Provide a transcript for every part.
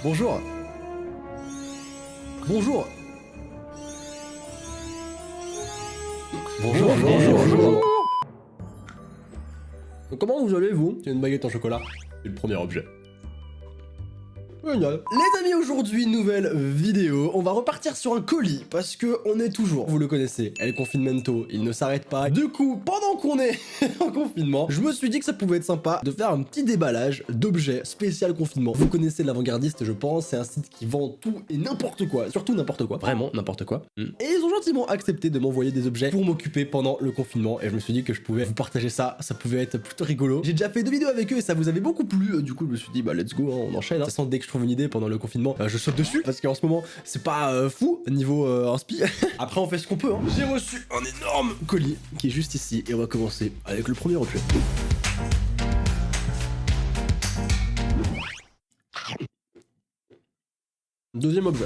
Bonjour. Bonjour. Bonjour. Comment vous allez, vous? C'est une baguette en chocolat. C'est le premier objet. Génial. Les amis, aujourd'hui, nouvelle vidéo. On va repartir sur un colis parce que on est toujours, vous le connaissez, El Confinamento, il ne s'arrête pas. Du coup, pendant qu'on est en confinement, je me suis dit que ça pouvait être sympa de faire un petit déballage d'objets spécial confinement. Vous connaissez l'Avant-Gardiste, je pense, c'est un site qui vend tout et n'importe quoi, surtout n'importe quoi, vraiment n'importe quoi. Et ils ont gentiment accepté de m'envoyer des objets pour m'occuper pendant le confinement et je me suis dit que je pouvais vous partager ça, ça pouvait être plutôt rigolo. J'ai déjà fait 2 vidéos avec eux et ça vous avait beaucoup plu, du coup je me suis dit bah let's go, hein, on enchaîne. De toute façon, dès que je trouve une idée pendant le confinement, je saute dessus parce qu'en ce moment c'est pas fou niveau inspi. Après on fait ce qu'on peut, hein. J'ai reçu un énorme colis qui est juste ici et on va commencer avec le premier objet. Deuxième objet.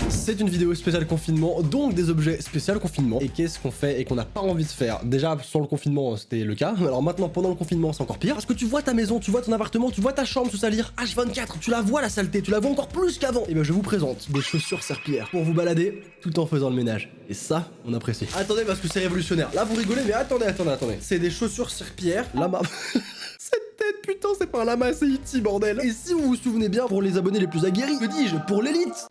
C'est une vidéo spéciale confinement, donc des objets spécial confinement. Et qu'est-ce qu'on fait et qu'on n'a pas envie de faire? Déjà, sur le confinement, c'était le cas. Alors maintenant, pendant le confinement, c'est encore pire. Parce que tu vois ta maison, tu vois ton appartement, tu vois ta chambre se salir. H24, tu la vois la saleté, tu la vois encore plus qu'avant. Et ben, je vous présente des chaussures serpillères pour vous balader tout en faisant le ménage. Et ça, on apprécie. Attendez, parce que c'est révolutionnaire. Là, vous rigolez, mais attendez. C'est des chaussures serpillères. Lama. Cette tête, putain, c'est pas un lama, c'est E.T., bordel. Et si vous vous souvenez bien, pour les abonnés les plus aguerris, que dis-je, pour l'élite,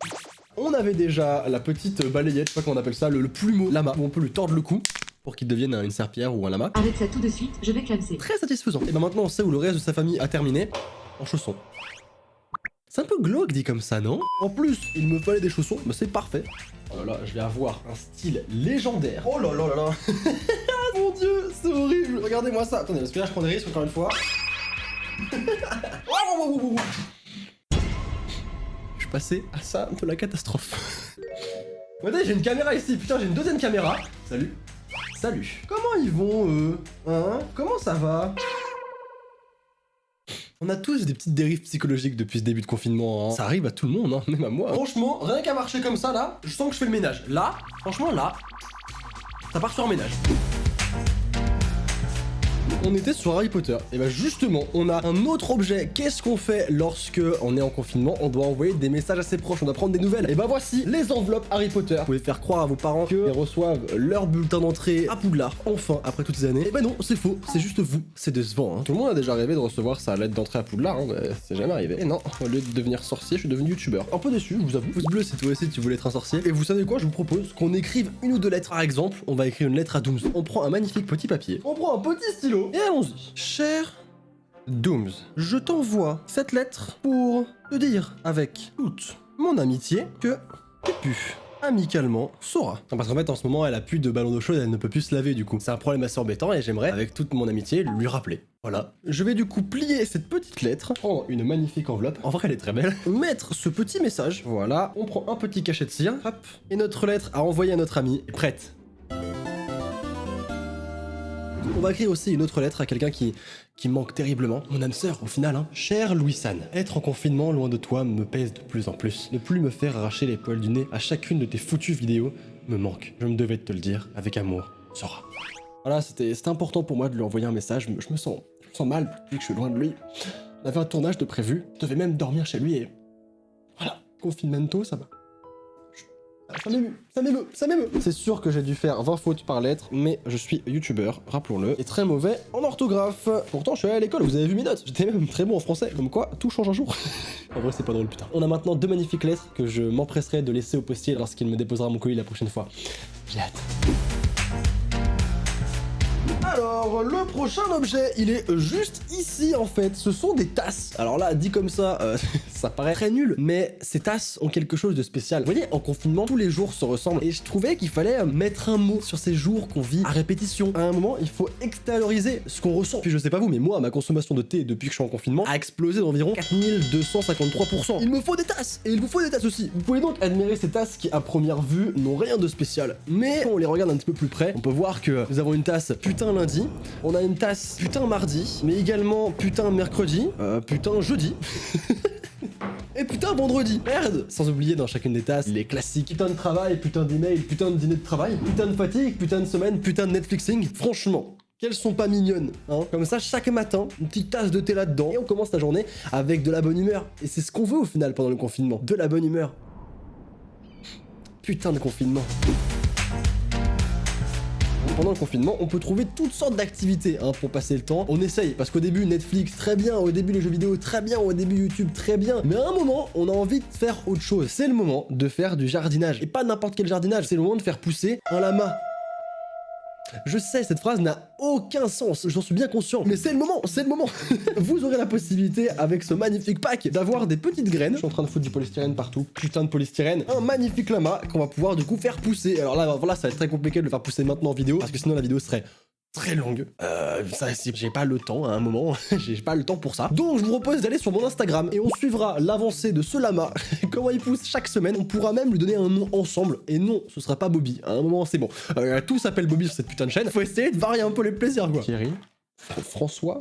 on avait déjà la petite balayette, je sais pas comment on appelle ça, le plumeau lama, où on peut lui tordre le cou pour qu'il devienne une serpillière ou un lama. Avec ça tout de suite, je vais clamser. Très satisfaisant. Et ben maintenant on sait où le reste de sa famille a terminé, en chaussons. C'est un peu glauque dit comme ça, non? En plus, il me fallait des chaussons, bah c'est parfait. Oh là là, je vais avoir un style légendaire. Oh là là là là. Mon dieu, c'est horrible. Regardez-moi ça. Attendez, parce que là je prends des risques encore une fois. Je suis passé à ça de la catastrophe. Attendez, j'ai une caméra ici, putain, j'ai une deuxième caméra. Salut. Salut. Comment ils vont, eux? Hein? Comment ça va? On a tous des petites dérives psychologiques depuis ce début de confinement, hein. Ça arrive à tout le monde, hein, même à moi. Franchement, rien qu'à marcher comme ça, là, je sens que je fais le ménage. Là, franchement, là, ça part sur un ménage. On était sur Harry Potter, et bah justement, on a un autre objet. Qu'est-ce qu'on fait lorsque on est en confinement? On doit envoyer des messages à ses proches, on doit prendre des nouvelles. Et bah voici les enveloppes Harry Potter. Vous pouvez faire croire à vos parents qu'ils reçoivent leur bulletin d'entrée à Poudlard, enfin, après toutes ces années. Et bah non, c'est faux, c'est juste vous, c'est décevant, hein. Tout le monde a déjà rêvé de recevoir sa lettre d'entrée à Poudlard, hein, c'est jamais arrivé. Et non, au lieu de devenir sorcier, je suis devenu youtubeur. Un peu déçu, je vous avoue. Pouce bleu si toi aussi tu voulais être un sorcier. Et vous savez quoi, je vous propose qu'on écrive une ou deux lettres. Par exemple, on va écrire une lettre à Dooms. On prend un magnifique petit papier, on prend un petit stylo, et allons-y. Cher Dooms, je t'envoie cette lettre pour te dire avec toute mon amitié que tu pues amicalement Sora. Parce qu'en fait en ce moment elle a plus de ballon d'eau chaude, elle ne peut plus se laver du coup. C'est un problème assez embêtant et j'aimerais avec toute mon amitié lui rappeler. Voilà. Je vais du coup plier cette petite lettre, prendre une magnifique enveloppe, en vrai elle est très belle, mettre ce petit message, voilà, on prend un petit cachet de cire, hop, et notre lettre à envoyer à notre ami est prête. On va écrire aussi une autre lettre à quelqu'un qui manque terriblement. Mon âme sœur, au final, hein. Cher Louis-San, être en confinement loin de toi me pèse de plus en plus. Ne plus me faire arracher les poils du nez à chacune de tes foutues vidéos me manque. Je me devais de te le dire, avec amour, Sora. Voilà, c'était important pour moi de lui envoyer un message. Je me sens mal depuis que je suis loin de lui. On avait un tournage de prévu. Je devais même dormir chez lui et... Voilà, confinemento, ça va. Ça m'émeut. C'est sûr que j'ai dû faire 20 fautes par lettre, mais je suis youtubeur, rappelons-le, et très mauvais en orthographe. Pourtant, je suis allé à l'école, vous avez vu mes notes. J'étais même très bon en français, comme quoi, tout change un jour. En vrai, c'est pas drôle, putain. On a maintenant 2 magnifiques lettres que je m'empresserai de laisser au postier lorsqu'il me déposera mon colis la prochaine fois. J'ai hâte. Alors, le prochain objet, il est juste ici en fait. Ce sont des tasses. Alors là, dit comme ça, ça paraît très nul, mais ces tasses ont quelque chose de spécial. Vous voyez, en confinement, tous les jours se ressemblent. Et je trouvais qu'il fallait mettre un mot sur ces jours qu'on vit à répétition. À un moment, il faut extérioriser ce qu'on ressent. Puis je sais pas vous, mais moi, ma consommation de thé depuis que je suis en confinement a explosé d'environ 4253%. Il me faut des tasses. Et il vous faut des tasses aussi. Vous pouvez donc admirer ces tasses qui, à première vue, n'ont rien de spécial. Mais quand on les regarde un petit peu plus près, on peut voir que nous avons une tasse putain lundi, on a une tasse putain mardi, mais également putain mercredi, putain jeudi. Et putain vendredi, merde. Sans oublier dans chacune des tasses les classiques putain de travail, putain d'email, putain de dîner de travail, putain de fatigue, putain de semaine, putain de Netflixing. Franchement, qu'elles sont pas mignonnes, hein. Comme ça, chaque matin, une petite tasse de thé là-dedans, et on commence la journée avec de la bonne humeur. Et c'est ce qu'on veut au final pendant le confinement, de la bonne humeur. Putain de confinement. Pendant le confinement, on peut trouver toutes sortes d'activités hein, pour passer le temps. On essaye, parce qu'au début, Netflix, très bien, au début, les jeux vidéo, très bien, au début, YouTube, très bien. Mais à un moment, on a envie de faire autre chose. C'est le moment de faire du jardinage. Et pas n'importe quel jardinage, c'est le moment de faire pousser un lama. Je sais, cette phrase n'a aucun sens, j'en suis bien conscient, mais c'est le moment, c'est le moment. Vous aurez la possibilité, avec ce magnifique pack, d'avoir des petites graines. Je suis en train de foutre du polystyrène partout, putain de polystyrène. Un magnifique lama qu'on va pouvoir du coup faire pousser. Alors là, voilà, ça va être très compliqué de le faire pousser maintenant en vidéo, parce que sinon la vidéo serait très longue. Ça, j'ai pas le temps à un moment, j'ai pas le temps pour ça. Donc je vous propose d'aller sur mon Instagram et on suivra l'avancée de ce lama, comment il pousse chaque semaine. On pourra même lui donner un nom ensemble. Et non, ce sera pas Bobby. À un moment, c'est bon. Tout s'appelle Bobby sur cette putain de chaîne. Faut essayer de varier un peu les plaisirs, quoi. Thierry, François,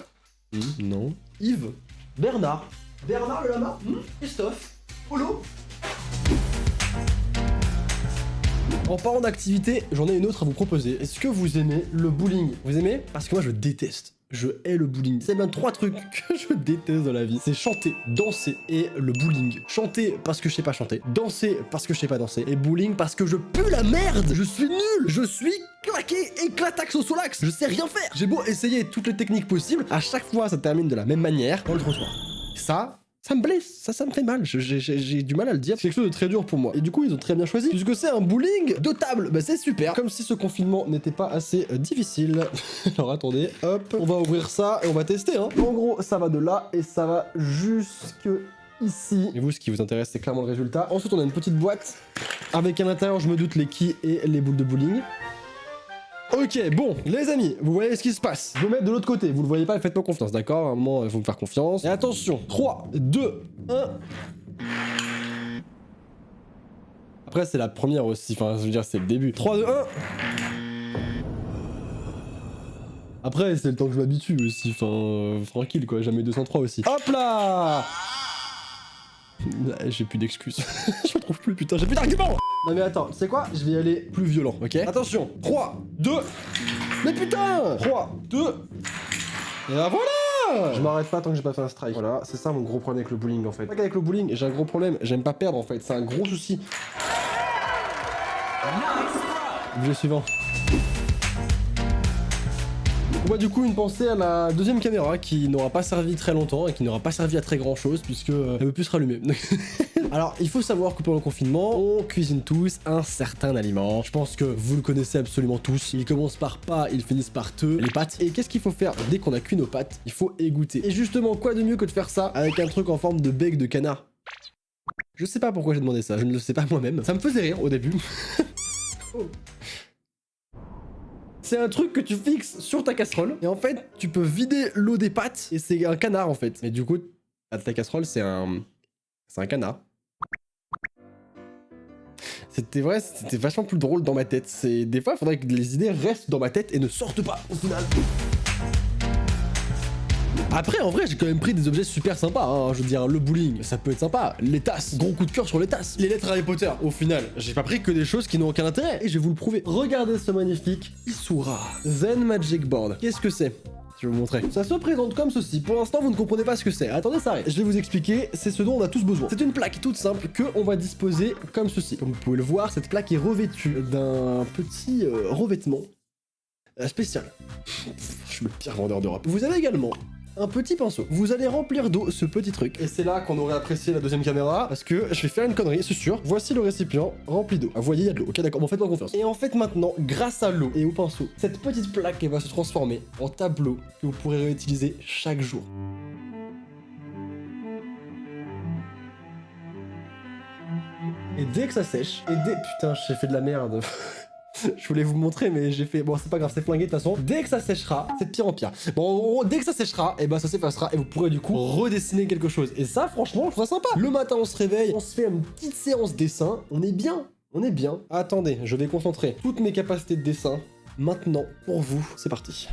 non. Yves, Bernard le lama, Christophe, Polo. En parlant d'activité, j'en ai une autre à vous proposer. Est-ce que vous aimez le bowling? Vous aimez? Parce que moi je déteste. Je hais le bowling. C'est bien 3 trucs que je déteste dans la vie. C'est chanter, danser et le bowling. Chanter parce que je sais pas chanter. Danser parce que je sais pas danser. Et bowling parce que je pue la merde. Je suis nul. Je suis claqué, éclatax au solax. Je sais rien faire. J'ai beau essayer toutes les techniques possibles. À chaque fois, ça termine de la même manière dans le trottoir. Ça me blesse, ça me fait mal, j'ai du mal à le dire. C'est quelque chose de très dur pour moi. Et du coup, ils ont très bien choisi, puisque c'est un bowling de table. Bah c'est super. Comme si ce confinement n'était pas assez difficile. Alors attendez, hop, on va ouvrir ça et on va tester. Hein. En gros, ça va de là et ça va jusque ici. Et vous, ce qui vous intéresse, c'est clairement le résultat. Ensuite, on a une petite boîte avec à l'intérieur, je me doute, les quilles et les boules de bowling. Ok, bon, les amis, vous voyez ce qui se passe. Je vais me mettre de l'autre côté, vous le voyez pas, faites-moi confiance, d'accord? À un moment, il faut me faire confiance. Et attention, 3, 2, 1... Après, c'est la première aussi, enfin, je veux dire, c'est le début. 3, 2, 1... Après, c'est le temps que je m'habitue aussi, enfin, tranquille, quoi, jamais 203 aussi. Hop là! J'ai plus d'excuses. Je me trouve plus, putain, j'ai plus d'arguments. Non mais attends, tu sais quoi? Je vais y aller plus violent, ok? Attention, 3, 2... Mais putain! 3, 2... Et bah voilà! Je m'arrête pas tant que j'ai pas fait un strike. Voilà, c'est ça mon gros problème avec le bowling en fait. Avec le bowling, j'ai un gros problème, j'aime pas perdre en fait, c'est un gros souci. Objet suivant. Moi du coup une pensée à la deuxième caméra qui n'aura pas servi très longtemps et qui n'aura pas servi à très grand chose puisque elle veut plus se rallumer. Alors il faut savoir que pendant le confinement on cuisine tous un certain aliment. Je pense que vous le connaissez absolument tous. Il commence par pas, il finit par te, les pâtes. Et qu'est-ce qu'il faut faire dès qu'on a cuit nos pâtes? Il faut égoutter. Et justement quoi de mieux que de faire ça avec un truc en forme de bec de canard? Je sais pas pourquoi j'ai demandé ça, je ne le sais pas moi-même. Ça me faisait rire au début. Oh. C'est un truc que tu fixes sur ta casserole et en fait tu peux vider l'eau des pâtes et c'est un canard en fait. Mais du coup ta casserole c'est un canard. C'était vrai, c'était vachement plus drôle dans ma tête. C'est des fois il faudrait que les idées restent dans ma tête et ne sortent pas au final. Après, en vrai, j'ai quand même pris des objets super sympas, hein. Je veux dire, le bowling, ça peut être sympa. Les tasses, gros coup de cœur sur les tasses. Les lettres Harry Potter, au final, j'ai pas pris que des choses qui n'ont aucun intérêt. Et je vais vous le prouver. Regardez ce magnifique Isura Zen Magic Board. Qu'est-ce que c'est? Je vais vous montrer. Ça se présente comme ceci. Pour l'instant, vous ne comprenez pas ce que c'est. Attendez, ça arrive. Je vais vous expliquer. C'est ce dont on a tous besoin. C'est une plaque toute simple que on va disposer comme ceci. Comme vous pouvez le voir, cette plaque est revêtue d'un petit revêtement spécial. Je suis le pire vendeur d'Europe. Vous avez également un petit pinceau. Vous allez remplir d'eau ce petit truc. Et c'est là qu'on aurait apprécié la deuxième caméra, parce que je vais faire une connerie, c'est sûr. Voici le récipient rempli d'eau. Ah, vous voyez, il y a de l'eau. Ok, d'accord, bon, faites-moi confiance. Et en fait, maintenant, grâce à l'eau et au pinceau, cette petite plaque elle va se transformer en tableau que vous pourrez réutiliser chaque jour. Et dès que ça sèche, Putain, j'ai fait de la merde. Je voulais vous montrer, mais j'ai fait... Bon, c'est pas grave, c'est flingué de toute façon. Dès que ça séchera, c'est de pire en pire. Bon, en gros, dès que ça séchera, et ben ça s'effacera et vous pourrez du coup redessiner quelque chose. Et ça, franchement, je trouve ça sympa. Le matin, on se réveille, on se fait une petite séance dessin. On est bien. On est bien. Attendez, je vais concentrer toutes mes capacités de dessin. Maintenant, pour vous, c'est parti.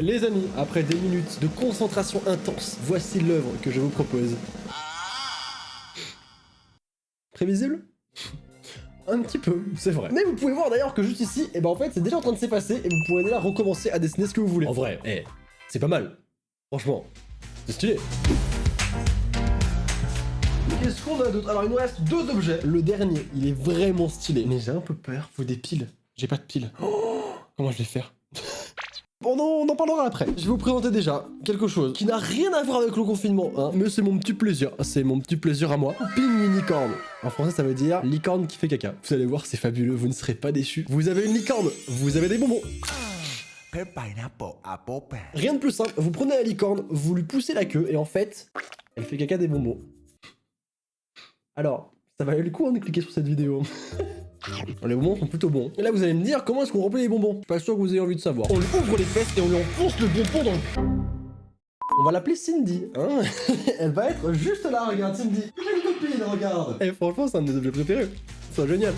Les amis, après des minutes de concentration intense, voici l'œuvre que je vous propose. Prévisible? Un petit peu, c'est vrai. Mais vous pouvez voir d'ailleurs que juste ici, et ben en fait c'est déjà en train de s'effacer et vous pourrez déjà recommencer à dessiner ce que vous voulez. En vrai, c'est pas mal. Franchement, c'est stylé. Qu'est-ce qu'on a d'autre? Alors il nous reste 2 objets. Le dernier, il est vraiment stylé. Mais j'ai un peu peur. Faut des piles. J'ai pas de piles. Oh, comment je vais faire? Bon non, on en parlera après. Je vais vous présenter déjà quelque chose qui n'a rien à voir avec le confinement, hein, mais c'est mon petit plaisir. C'est mon petit plaisir à moi. Ping unicorne. En français, ça veut dire licorne qui fait caca. Vous allez voir, c'est fabuleux, vous ne serez pas déçus. Vous avez une licorne, vous avez des bonbons. Rien de plus simple, vous prenez la licorne, vous lui poussez la queue, et en fait, elle fait caca des bonbons. Alors, ça valait le coup de cliquer sur cette vidéo. Les bonbons sont plutôt bons. Et là, vous allez me dire, comment est-ce qu'on remplit les bonbons? Je suis pas sûr que vous ayez envie de savoir. On lui ouvre les fesses et on lui enfonce le bonbon dans le... On va l'appeler Cindy, hein. Elle va être juste là, regarde, Cindy. J'ai une copine, regarde. Et franchement, c'est un de mes objets préférés. C'est génial.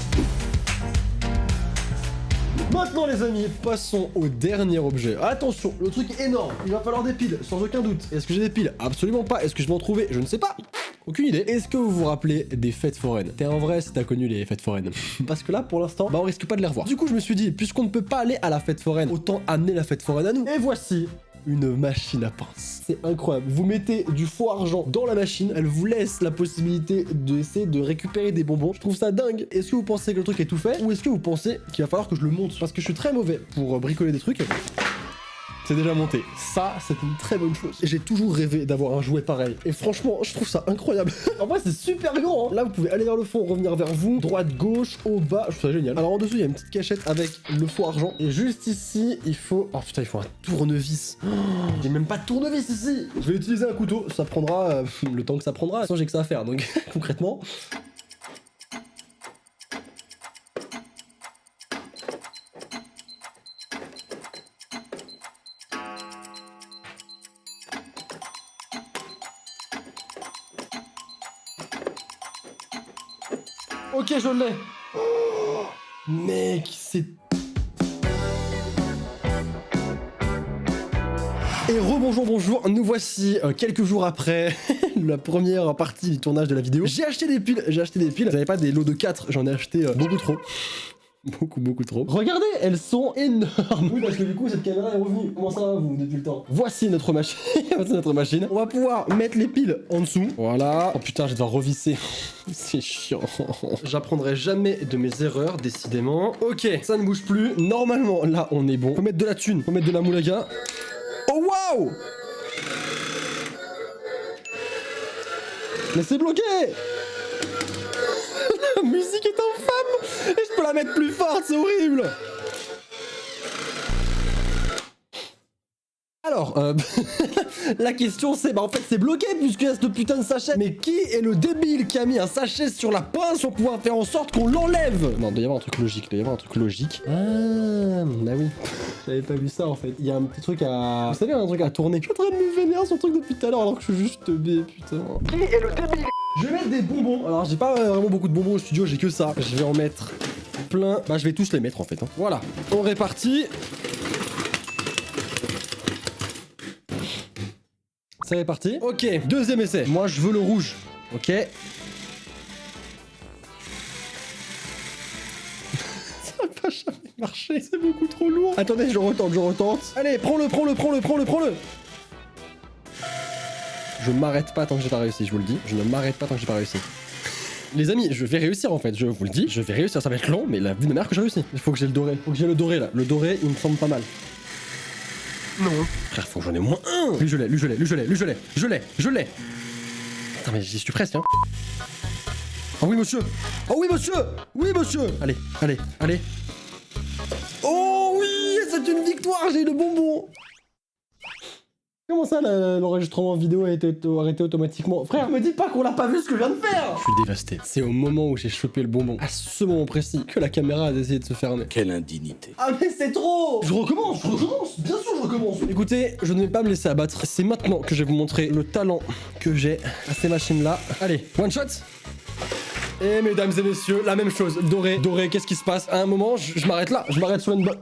Maintenant les amis, passons au dernier objet. Attention, le truc est énorme. Il va falloir des piles, sans aucun doute. Est-ce que j'ai des piles? Absolument pas. Est-ce que je vais en trouver? Je ne sais pas. Aucune idée. Est-ce que vous vous rappelez des fêtes foraines? T'es en vrai si t'as connu les fêtes foraines. Parce que là, pour l'instant, bah on risque pas de les revoir. Du coup, je me suis dit, puisqu'on ne peut pas aller à la fête foraine, autant amener la fête foraine à nous. Et voici une machine à pince. C'est incroyable. Vous mettez du faux argent dans la machine, elle vous laisse la possibilité d'essayer de récupérer des bonbons. Je trouve ça dingue. Est-ce que vous pensez que le truc est tout fait ou est-ce que vous pensez qu'il va falloir que je le monte? Parce que je suis très mauvais pour bricoler des trucs. C'est déjà monté. Ça, c'est une très bonne chose. J'ai toujours rêvé d'avoir un jouet pareil. Et franchement, je trouve ça incroyable. En vrai, c'est super grand. Hein. Là, vous pouvez aller vers le fond, revenir vers vous. Droite, gauche, au bas. Je trouve ça génial. Alors, en dessous, il y a une petite cachette avec le faux argent. Et juste ici, il faut... Oh putain, il faut un tournevis. Oh, j'ai même pas de tournevis ici. Je vais utiliser un couteau. Ça prendra le temps que ça prendra. De toute façon, j'ai que ça à faire. Donc, concrètement... Ok, je l'ai. Oh, mec, c'est... Et rebonjour, bonjour, nous voici quelques jours après la première partie du tournage de la vidéo. J'ai acheté des piles, J'avais pas des lots de 4, j'en ai acheté beaucoup trop. Beaucoup trop. Regardez, elles sont énormes. Oui, parce que du coup, cette caméra est revenue. Comment ça va, vous, depuis le temps? Voici notre machine. Voici notre machine. On va pouvoir mettre les piles en dessous. Voilà. Oh putain, je vais devoir revisser. C'est chiant. J'apprendrai jamais de mes erreurs, décidément. Ok, ça ne bouge plus. Normalement, là, on est bon. Faut mettre de la thune. Faut mettre de la moulaga. Oh, waouh! Mais c'est bloqué! La musique est infâme! Et je peux la mettre plus forte, c'est horrible! Alors, la question c'est, bah en fait c'est bloqué puisqu'il y a ce putain de sachet. Mais qui est le débile qui a mis un sachet sur la pince pour pouvoir faire en sorte qu'on l'enlève? Non, il doit y avoir un truc logique, Ah, bah oui. J'avais pas vu ça en fait. Il y a un petit truc à... Vous savez, un truc à tourner. Je suis en train de me vénérer sur le truc depuis tout à l'heure alors que je suis juste B, putain. Qui est le débile? Je vais mettre des bonbons. Alors j'ai pas vraiment beaucoup de bonbons au studio, j'ai que ça. Je vais en mettre plein. Bah je vais tous les mettre en fait. Hein. Voilà. On répartit. C'est réparti. Ok, deuxième essai. Moi, je veux le rouge. Ok. Ça va jamais marcher. C'est beaucoup trop lourd. Attendez, je retente. Allez, prends-le. Je m'arrête pas tant que j'ai pas réussi, je vous le dis. Je ne m'arrête pas tant que j'ai pas réussi. Les amis, je vais réussir en fait, je vous le dis. Je vais réussir, ça va être long, mais la vue de mère que j'ai réussi. Il faut que j'ai le doré. Faut que j'ai le doré là. Le doré, il me semble pas mal. Non. Frère, faut que j'en ai au moins un. Lui, je l'ai. Putain, mais j'y suis presque, hein. Oh oui, monsieur. Oui, monsieur. Allez. Oh oui, c'est une victoire, j'ai le bonbon. Comment ça, l'enregistrement vidéo a été arrêté automatiquement? Frère, me dis pas qu'on l'a pas vu ce que je viens de faire. Je suis dévasté. C'est au moment où j'ai chopé le bonbon, à ce moment précis, que la caméra a décidé de se fermer. Quelle indignité. Ah mais c'est trop. Je recommence. Bien sûr, je recommence. Écoutez, je ne vais pas me laisser abattre. C'est maintenant que je vais vous montrer le talent que j'ai à ces machines-là. Allez, one shot. Et mesdames et messieurs, la même chose. Doré, qu'est-ce qui se passe? À un moment, je m'arrête là. Je m'arrête sur une bonne...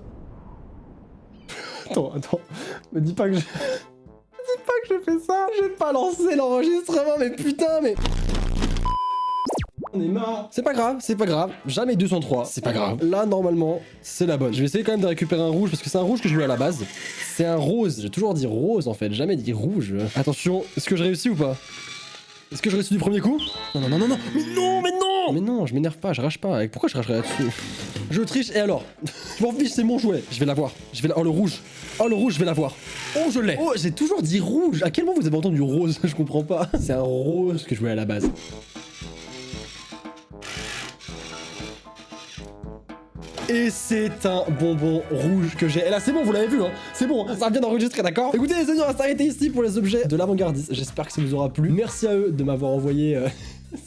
Attends. Me dis pas que j'ai... Dis pas que j'ai fait ça. J'ai pas lancé l'enregistrement, mais putain, mais... On est marre. C'est pas grave. Jamais 203. C'est pas grave. Là, normalement, c'est la bonne. Je vais essayer quand même de récupérer un rouge parce que c'est un rouge que je voulais à la base. C'est un rose. J'ai toujours dit rose en fait. Jamais dit rouge. Attention, est-ce que je réussis ou pas? Est-ce que je réussis du premier coup? Non. Mais non, je m'énerve pas, je rage pas. Pourquoi je ragerais là-dessus? Je triche et alors? Je m'en fiche, c'est mon jouet. Je vais l'avoir. Oh, le rouge. Oh, le rouge, je vais l'avoir. Oh, je l'ai. Oh, j'ai toujours dit rouge. À quel moment vous avez entendu rose? Je comprends pas. C'est un rose que je voulais à la base. Et c'est un bonbon rouge que j'ai. Et là, c'est bon, vous l'avez vu, hein. C'est bon, ça vient d'enregistrer, d'accord? Écoutez, les amis, on va s'arrêter ici pour les objets de l'avant-gardiste. J'espère que ça vous aura plu. Merci à eux de m'avoir envoyé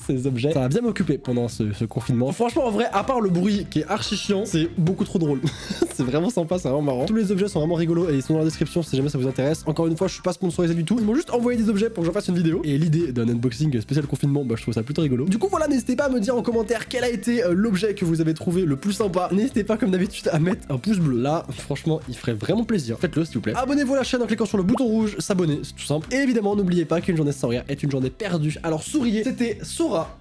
ces objets. Ça va bien m'occuper pendant ce confinement. Franchement, en vrai, à part le bruit qui est archi chiant, c'est beaucoup trop drôle. C'est vraiment sympa, c'est vraiment marrant. Tous les objets sont vraiment rigolos et ils sont dans la description si jamais ça vous intéresse. Encore une fois, je suis pas sponsorisé du tout. Ils m'ont juste envoyé des objets pour que je fasse une vidéo. Et l'idée d'un unboxing spécial confinement, bah je trouve ça plutôt rigolo. Du coup, voilà, n'hésitez pas à me dire en commentaire quel a été l'objet que vous avez trouvé le plus sympa. N'hésitez pas, comme d'habitude, à mettre un pouce bleu. Là, franchement, il ferait vraiment plaisir. Faites-le, s'il vous plaît. Abonnez-vous à la chaîne en cliquant sur le bouton rouge, s'abonner, c'est tout simple. Et évidemment, n'oubliez pas qu'une journée sans rire est une journée perdue. Alors souriez, c'était Sora.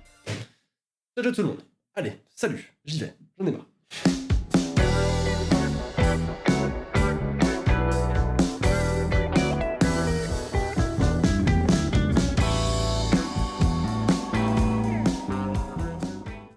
Salut tout le monde. Allez, salut, j'y vais, j'en ai marre.